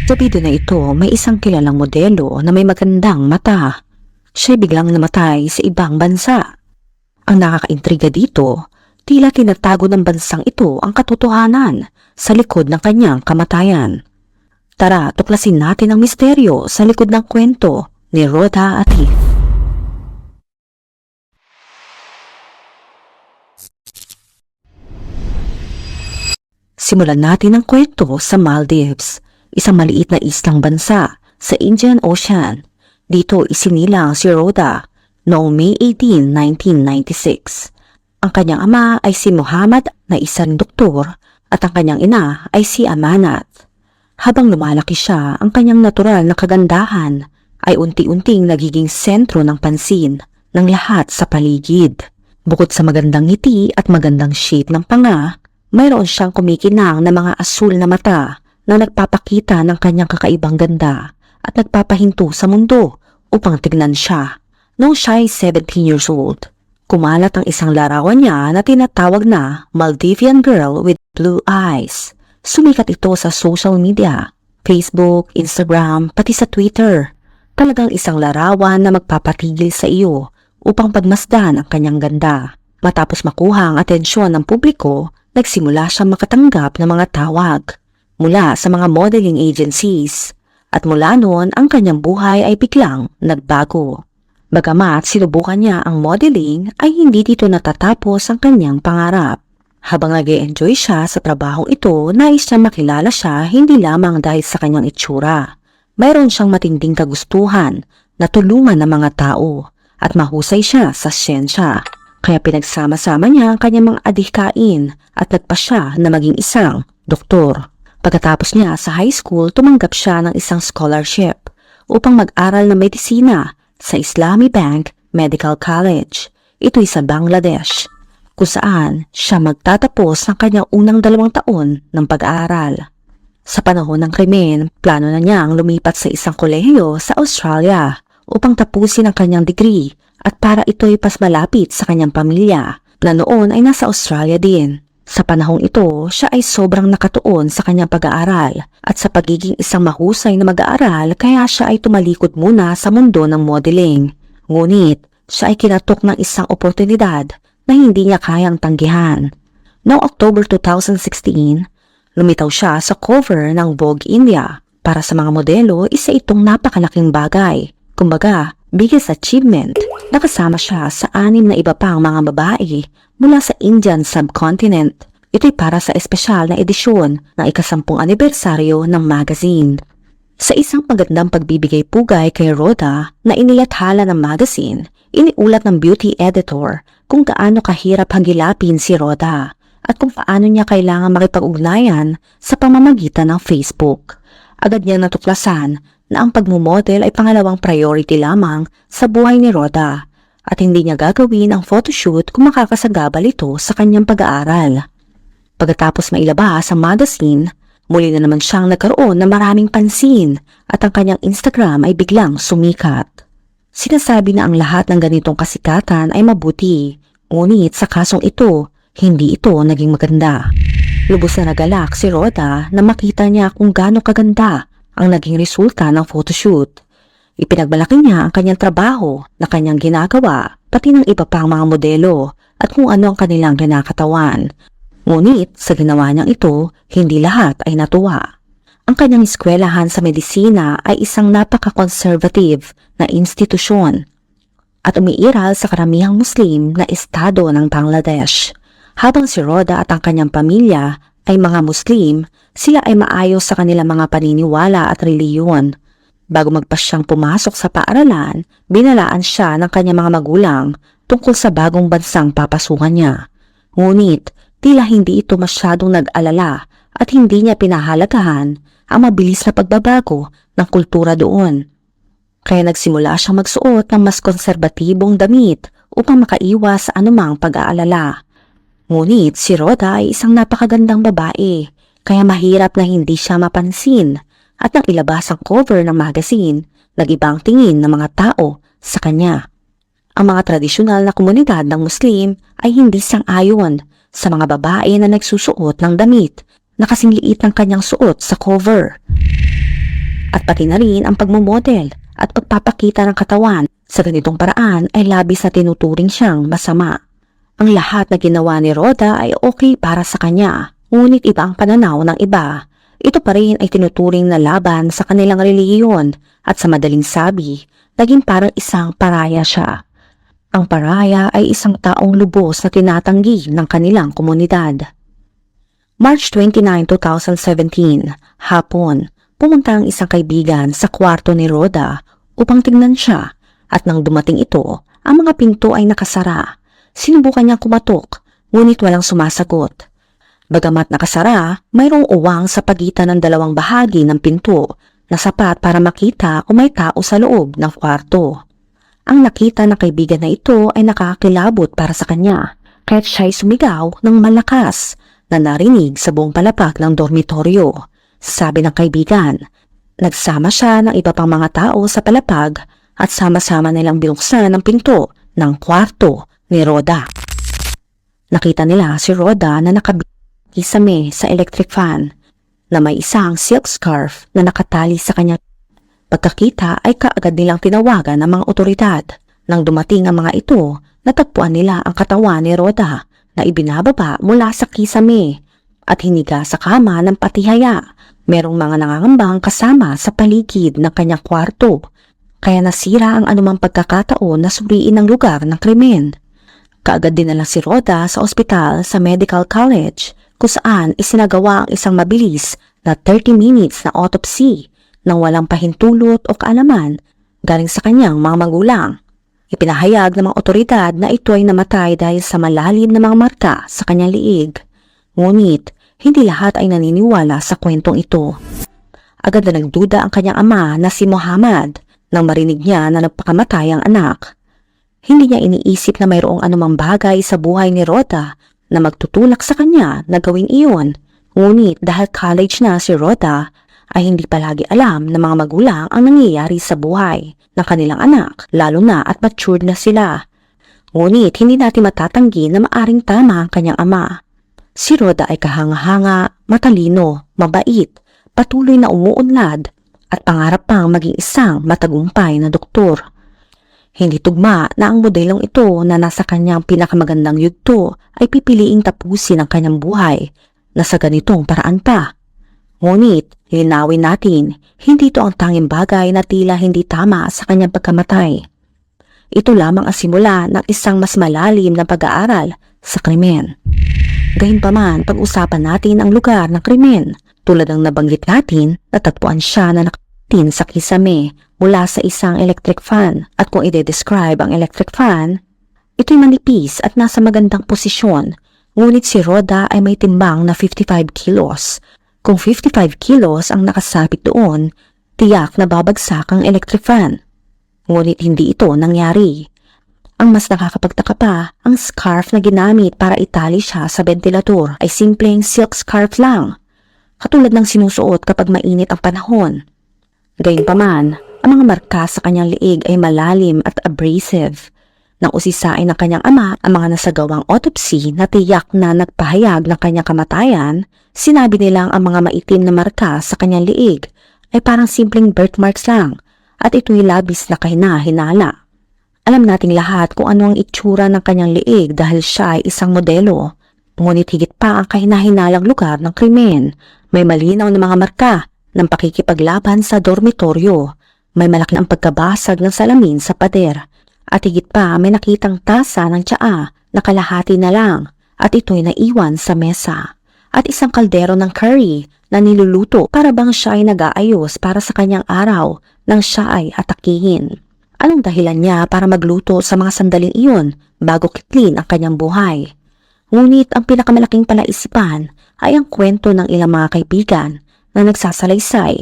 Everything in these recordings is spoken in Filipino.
Sa video na ito, may isang kilalang modelo na may magandang mata. Siya biglang namatay sa ibang bansa. Ang nakakaintriga dito, tila tinatago ng bansang ito ang katotohanan sa likod ng kanyang kamatayan. Tara, tuklasin natin ang misteryo sa likod ng kwento ni Rhoda Atif. Simulan natin ang kwento sa Maldives, isang maliit na islang bansa sa Indian Ocean. Dito isinilang si Rhoda noong May 18, 1996. Ang kanyang ama ay si Muhammad na isang doktor at ang kanyang ina ay si Amanat. Habang lumalaki siya, ang kanyang natural na kagandahan ay unti-unting nagiging sentro ng pansin ng lahat sa paligid. Bukod sa magandang ngiti at magandang shape ng panga, mayroon siyang kumikinang na mga asul na mata na nagpapakita ng kanyang kakaibang ganda at nagpapahinto sa mundo upang tignan siya. Noong siya ay 17 years old, kumalat ang isang larawan niya na tinatawag na Maldivian Girl with Blue Eyes. Sumikat ito sa social media, Facebook, Instagram, pati sa Twitter. Talagang isang larawan na magpapatigil sa iyo upang pagmasdan ang kanyang ganda. Matapos makuha ang atensyon ng publiko, nagsimula siyang makatanggap ng mga tawag mula sa mga modeling agencies at mula noon ang kanyang buhay ay biglang nagbago. Bagamat sinubukan niya ang modeling ay hindi dito natatapos ang kanyang pangarap. Habang nag-e-enjoy siya sa trabahong ito, nais niya makilala siya hindi lamang dahil sa kanyang itsura. Mayroon siyang matinding kagustuhan na tulungan ng mga tao at mahusay siya sa siyensya. Kaya pinagsama-sama niya ang kanyang mga adhikain at nagpa siya na maging isang doktor. Pagkatapos niya sa high school, tumanggap siya ng isang scholarship upang mag-aral ng medisina sa Islami Bank Medical College. Ito'y sa Bangladesh, kung saan siya magtatapos ng kanyang unang 2 taon ng pag-aaral. Sa panahon ng krimen, plano na niyang lumipat sa isang kolehiyo sa Australia upang tapusin ang kanyang degree at para ito'y pas malapit sa kanyang pamilya na noon ay nasa Australia din. Sa panahong ito, siya ay sobrang nakatuon sa kanyang pag-aaral at sa pagiging isang mahusay na mag-aaral kaya siya ay tumalikod muna sa mundo ng modeling. Ngunit, siya ay kinatok ng isang oportunidad na hindi niya kayang tanggihan. Noong October 2016, lumitaw siya sa cover ng Vogue India. Para sa mga modelo, isa itong napakalaking bagay. Kumbaga, biggest achievement. Nakasama siya sa 6 na iba pang mga babae mula sa Indian subcontinent. Ito'y para sa espesyal na edisyon ng ika-10 anibersaryo ng magazine. Sa isang magandang pagbibigay pugay kay Rhoda na inilathala ng magazine, iniulat ng beauty editor kung gaano kahirap hagilapin si Rhoda at kung paano niya kailangan makipag-ugnayan sa pamamagitan ng Facebook. Agad niya natuklasan na ang pagmumodel ay pangalawang priority lamang sa buhay ni Rhoda at hindi niya gagawin ang photoshoot kung makakasagabal ito sa kanyang pag-aaral. Pagkatapos mailabas ang magazine, muli na naman siyang nagkaroon ng maraming pansin at ang kanyang Instagram ay biglang sumikat. Sinasabi na ang lahat ng ganitong kasikatan ay mabuti, ngunit sa kasong ito, hindi ito naging maganda. Lubos na nagalak si Rhoda na makita niya kung gaano kaganda ang naging resulta ng photoshoot. Ipinagmalaki niya ang kanyang trabaho na kanyang ginagawa, pati ng iba pang mga modelo at kung ano ang kanilang kinakatawan. Ngunit sa ginawa niyang ito, hindi lahat ay natuwa. Ang kanyang eskwelahan sa medisina ay isang napaka-conservative na institusyon at umiiral sa karamihang Muslim na estado ng Bangladesh. Habang si Rhoda at ang kanyang pamilya ay mga Muslim, sila ay maayos sa kanilang mga paniniwala at reliyon. Bago magpasyang pumasok sa paaralan, binalaan siya ng kanyang mga magulang tungkol sa bagong bansang papasukan niya. Ngunit, tila hindi ito masyadong nag-alala at hindi niya pinahalagahan ang mabilis na pagbabago ng kultura doon. Kaya nagsimula siyang magsuot ng mas konserbatibong damit upang makaiwas sa anumang pag-aalala. Ngunit si Rhoda ay isang napakagandang babae, kaya mahirap na hindi siya mapansin at nang ilabas ang cover ng magazine, nag-ibang tingin ng mga tao sa kanya. Ang mga tradisyonal na komunidad ng Muslim ay hindi sang-ayon sa mga babae na nagsusuot ng damit na kasing liit ng kanyang suot sa cover. at pati na rin ang pagmamodel at pagpapakita ng katawan. Sa ganitong paraan ay labis na tinuturing siyang masama. Ang lahat na ginawa ni Rhoda ay okay para sa kanya, ngunit iba ang pananaw ng iba. Ito pa rin ay tinuturing na laban sa kanilang relihiyon at sa madaling sabi, naging parang isang paraya siya. Ang paraya ay isang taong lubos na tinatanggi ng kanilang komunidad. March 29, 2017, hapon, pumunta ang isang kaibigan sa kwarto ni Rhoda upang tingnan siya at nang dumating ito, ang mga pinto ay nakasara. Sinubukan niyang kumatok, ngunit walang sumasagot. Bagamat nakasara, mayroong uwang sa pagitan ng dalawang bahagi ng pinto na sapat para makita kung may tao sa loob ng kwarto. Ang nakita ng kaibigan na ito ay nakakilabot para sa kanya, kaya't siya'y sumigaw ng malakas na narinig sa buong palapag ng dormitoryo. Sabi ng kaibigan, nagsama siya ng iba pang mga tao sa palapag at sama-sama nilang binuksan ang pinto ng kwarto ni Rhoda. Nakita nila si Rhoda na nakabisame sa electric fan na may isang silk scarf na nakatali sa kanya. Pagkakita ay kaagad nilang tinawagan ng mga otoridad. Nang dumating ang mga ito, natagpuan nila ang katawan ni Rhoda na ibinababa mula sa kisame at hiniga sa kama ng patihaya. Merong mga nangangambang kasama sa paligid ng kanyang kwarto, kaya nasira ang anumang pagkakataon na suriin ang lugar ng krimen. Kaagad dinala si Rhoda sa ospital sa Medical College kung saan isinagawa ang isang mabilis na 30 minutes na autopsy nang walang pahintulot o kaalaman galing sa kanyang mga magulang. Ipinahayag ng mga otoridad na ito ay namatay dahil sa malalim na mga marka sa kanyang liig. Ngunit, hindi lahat ay naniniwala sa kwentong ito. Agad na nagduda ang kanyang ama na si Muhammad nang marinig niya na nagpakamatay ang anak. Hindi niya iniisip na mayroong anumang bagay sa buhay ni Rhoda na magtutulak sa kanya na gawin iyon. Ngunit dahil college na si Rhoda, ay hindi palagi alam ng mga magulang ang nangyayari sa buhay ng kanilang anak, lalo na at matured na sila. Ngunit hindi natin matatanggi na maaring tama ang kanyang ama. Si Rhoda ay kahanga-hanga, matalino, mabait, patuloy na umuunlad, at pangarap pang maging isang matagumpay na doktor. Hindi tugma na ang modelong ito na nasa kanyang pinakamagandang yugto ay pipiliing tapusin ang kanyang buhay na sa ganitong paraan pa. Ngunit, linawin natin, hindi ito ang tanging bagay na tila hindi tama sa kanyang pagkamatay. Ito lamang ang simula ng isang mas malalim na pag-aaral sa krimen. Gayunpaman, pag-usapan natin ang lugar ng krimen. Tulad ng nabanggit natin, natagpuan siya na nakatin sa kisame mula sa isang electric fan. At kung ide-describe ang electric fan, ito'y manipis at nasa magandang posisyon. Ngunit si Rhoda ay may timbang na 55 kilos. Kung 55 kilos ang nakasabit doon, tiyak na babagsak ang electric fan. Ngunit hindi ito nangyari. Ang mas nakakapagtaka pa, ang scarf na ginamit para itali siya sa ventilador ay simpleng silk scarf lang, katulad ng sinusuot kapag mainit ang panahon. Gayunpaman, ang mga marka sa kanyang liig ay malalim at abrasive. Nang usisain ng kanyang ama ang mga nasagawang autopsy na tiyak na nagpahayag ng kanyang kamatayan, sinabi nilang ang mga maitim na marka sa kanyang liig ay parang simpleng birthmarks lang at ito'y labis na kahina-hinala. Alam nating lahat kung ano ang itsura ng kanyang liig dahil siya ay isang modelo. Ngunit higit pa ang kahina-hinalang lugar ng krimen. May malinaw na mga marka ng pakikipaglaban sa dormitoryo. May malaki ang pagkabasag ng salamin sa pader. At higit pa may nakitang tasa ng tsaa na kalahati na lang at ito'y naiwan sa mesa. At isang kaldero ng curry na niluluto para bang siya ay nag-aayos para sa kanyang araw nang siya ay atakihin. Anong dahilan niya para magluto sa mga sandaling iyon bago kitlin ang kanyang buhay? Ngunit ang pinakamalaking palaisipan ay ang kwento ng ilang mga kaibigan na nagsasalaysay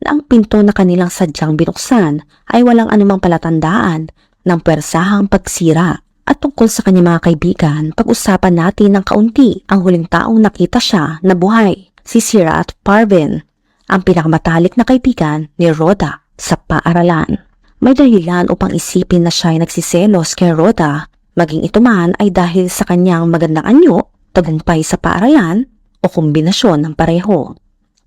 na ang pinto na kanilang sadyang binuksan ay walang anumang palatandaan ng pwersahang pagsira. At tungkol sa kanyang mga kaibigan, pag-usapan natin ng kaunti ang huling taong nakita siya na buhay, si Sirat Parvin, ang pinakamatalik na kaibigan ni Rhoda sa paaralan. May dahilan upang isipin na siya ay nagsiselos kay Rhoda, maging ito man ay dahil sa kanyang magandang anyo, tagumpay sa paaralan, o kombinasyon ng pareho.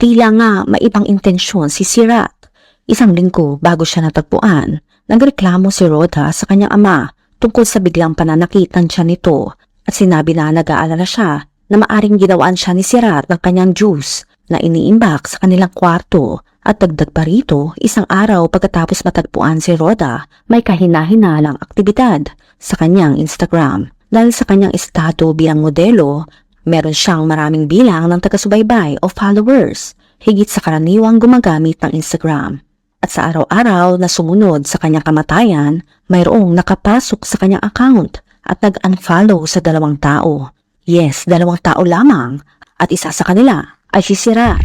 Tila nga may ibang intensyon si Sirat. Isang linggo bago siya natagpuan, nagreklamo si Rhoda sa kanyang ama tungkol sa biglang pananakit ng tiyan nito at sinabi na nag-aalala siya na maaring ginawaan siya ni Sirat ng kanyang juice na iniimbak sa kanilang kwarto at dagdag pa rito, isang araw pagkatapos matagpuan si Rhoda, may kahina-hinalang aktibidad sa kanyang Instagram. Dahil sa kanyang estado bilang modelo, meron siyang maraming bilang ng taga-subaybay o followers, higit sa karaniwang gumagamit ng Instagram. At sa araw-araw na sumunod sa kanyang kamatayan, mayroong nakapasok sa kanyang account at nag-unfollow sa 2 tao. Yes, 2 tao lamang at isa sa kanila ay si Sirat.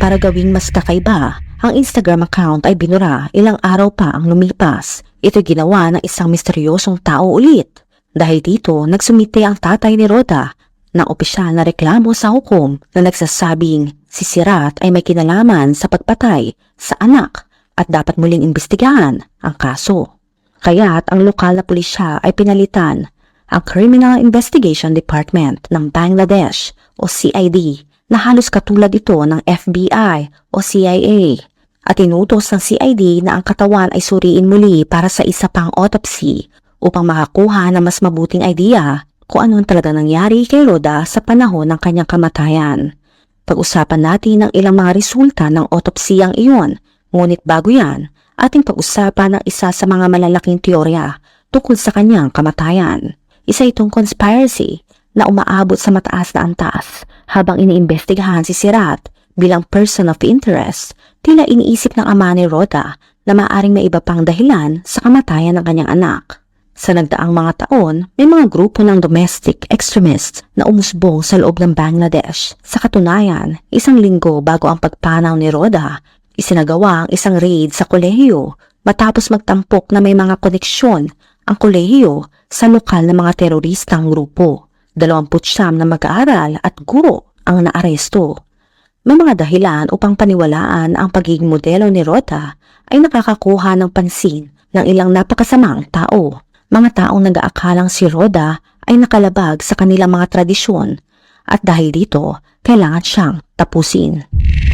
Para gawing mas kakaiba, ang Instagram account ay binura ilang araw pa ang lumipas. Ito ginawa ng isang misteryosong tao ulit. Dahil dito, nagsumite ang tatay ni Rhoda ng opisyal na reklamo sa hukom na nagsasabing si Sirat ay may kinalaman sa pagpatay sa anak at dapat muling imbestigahan ang kaso. Kaya't ang lokal na pulisya ay pinalitan ang Criminal Investigation Department ng Bangladesh o CID na halos katulad ito ng FBI o CIA at inutos ng CID na ang katawan ay suriin muli para sa isa pang autopsy upang makakuha ng mas mabuting idea kung ano ang talaga nangyari kay Rhoda sa panahon ng kanyang kamatayan. Pag-usapan natin ang ilang mga resulta ng autopsiyang iyon, ngunit bago yan, ating pag-usapan ang isa sa mga malalaking teorya tungkol sa kanyang kamatayan. Isa itong conspiracy na umaabot sa mataas na antas habang iniimbestigahan si Sirat bilang person of interest. Tila iniisip ng ama ni Rhoda na maaaring may iba pang dahilan sa kamatayan ng kanyang anak. Sa nagdaang mga taon, may mga grupo ng domestic extremists na umusbong sa loob ng Bangladesh. Sa katunayan, isang linggo bago ang pagpanaw ni Rhoda, isinagawa ang isang raid sa kolehiyo matapos magtampok na may mga koneksyon ang kolehiyo sa lokal na mga teroristang grupo. 29 na mag-aaral at guro ang naaresto. May mga dahilan upang paniwalaan ang pagiging modelo ni Rhoda ay nakakakuha ng pansin ng ilang napakasamang tao. Mga taong nag-aakalang si Rhoda ay nakalabag sa kanilang mga tradisyon at dahil dito, kailangan siyang tapusin.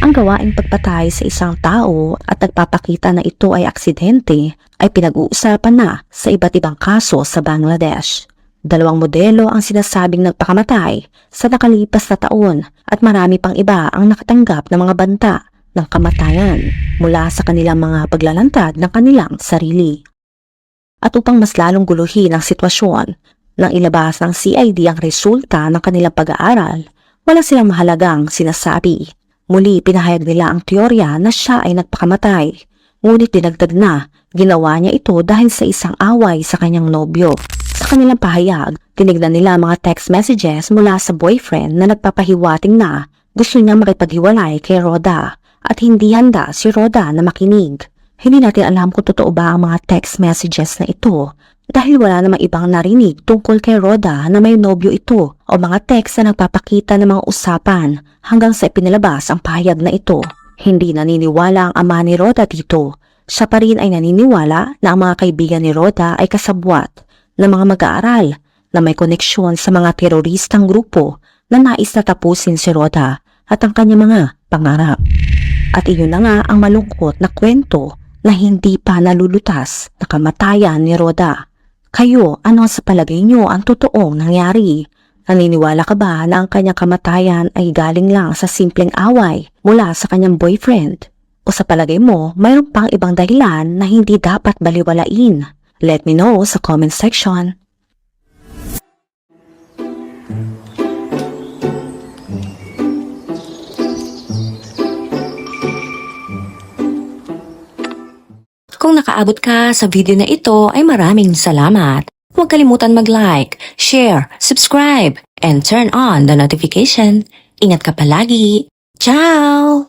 Ang gawaing pagpatay sa isang tao at nagpapakita na ito ay aksidente ay pinag-uusapan na sa iba't ibang kaso sa Bangladesh. 2 modelo ang sinasabing nagpakamatay sa nakalipas na taon at marami pang iba ang nakatanggap ng mga banta ng kamatayan mula sa kanilang mga paglalantad ng kanilang sarili. At upang mas lalong guluhin ang sitwasyon, nang ilabas ng CID ang resulta ng kanilang pag-aaral, wala silang mahalagang sinasabi. Muli pinahayag nila ang teorya na siya ay nagpakamatay, ngunit dinagdag na ginawa niya ito dahil sa isang away sa kanyang nobyo. Sa kanilang pahayag, tinignan nila mga text messages mula sa boyfriend na nagpapahiwating na gusto niyang makipaghiwalay kay Rhoda at hindi handa si Rhoda na makinig. Hindi natin alam kung totoo ba ang mga text messages na ito dahil wala namang ibang narinig tungkol kay Rhoda na may nobyo ito o mga text na nagpapakita ng mga usapan hanggang sa ipinalabas ang pahayag na ito. Hindi naniniwala ang ama ni Rhoda dito. Siya pa rin ay naniniwala na ang mga kaibigan ni Rhoda ay kasabwat ng mga mag-aaral na may koneksyon sa mga teroristang grupo na nais na tapusin si Rhoda at ang kanyang mga pangarap. At iyon na nga ang malungkot na kwento na hindi pa nalulutas na kamatayan ni Rhoda. Kayo, ano sa palagay nyo ang totoong nangyari? Naniniwala ka ba na ang kanyang kamatayan ay galing lang sa simpleng away mula sa kanyang boyfriend? O sa palagay mo, mayroon pang ibang dahilan na hindi dapat baliwalain? Let me know sa comment section. Kung nakaabot ka sa video na ito ay maraming salamat. Huwag kalimutan mag-like, share, subscribe, and turn on the notification. Ingat ka palagi. Ciao!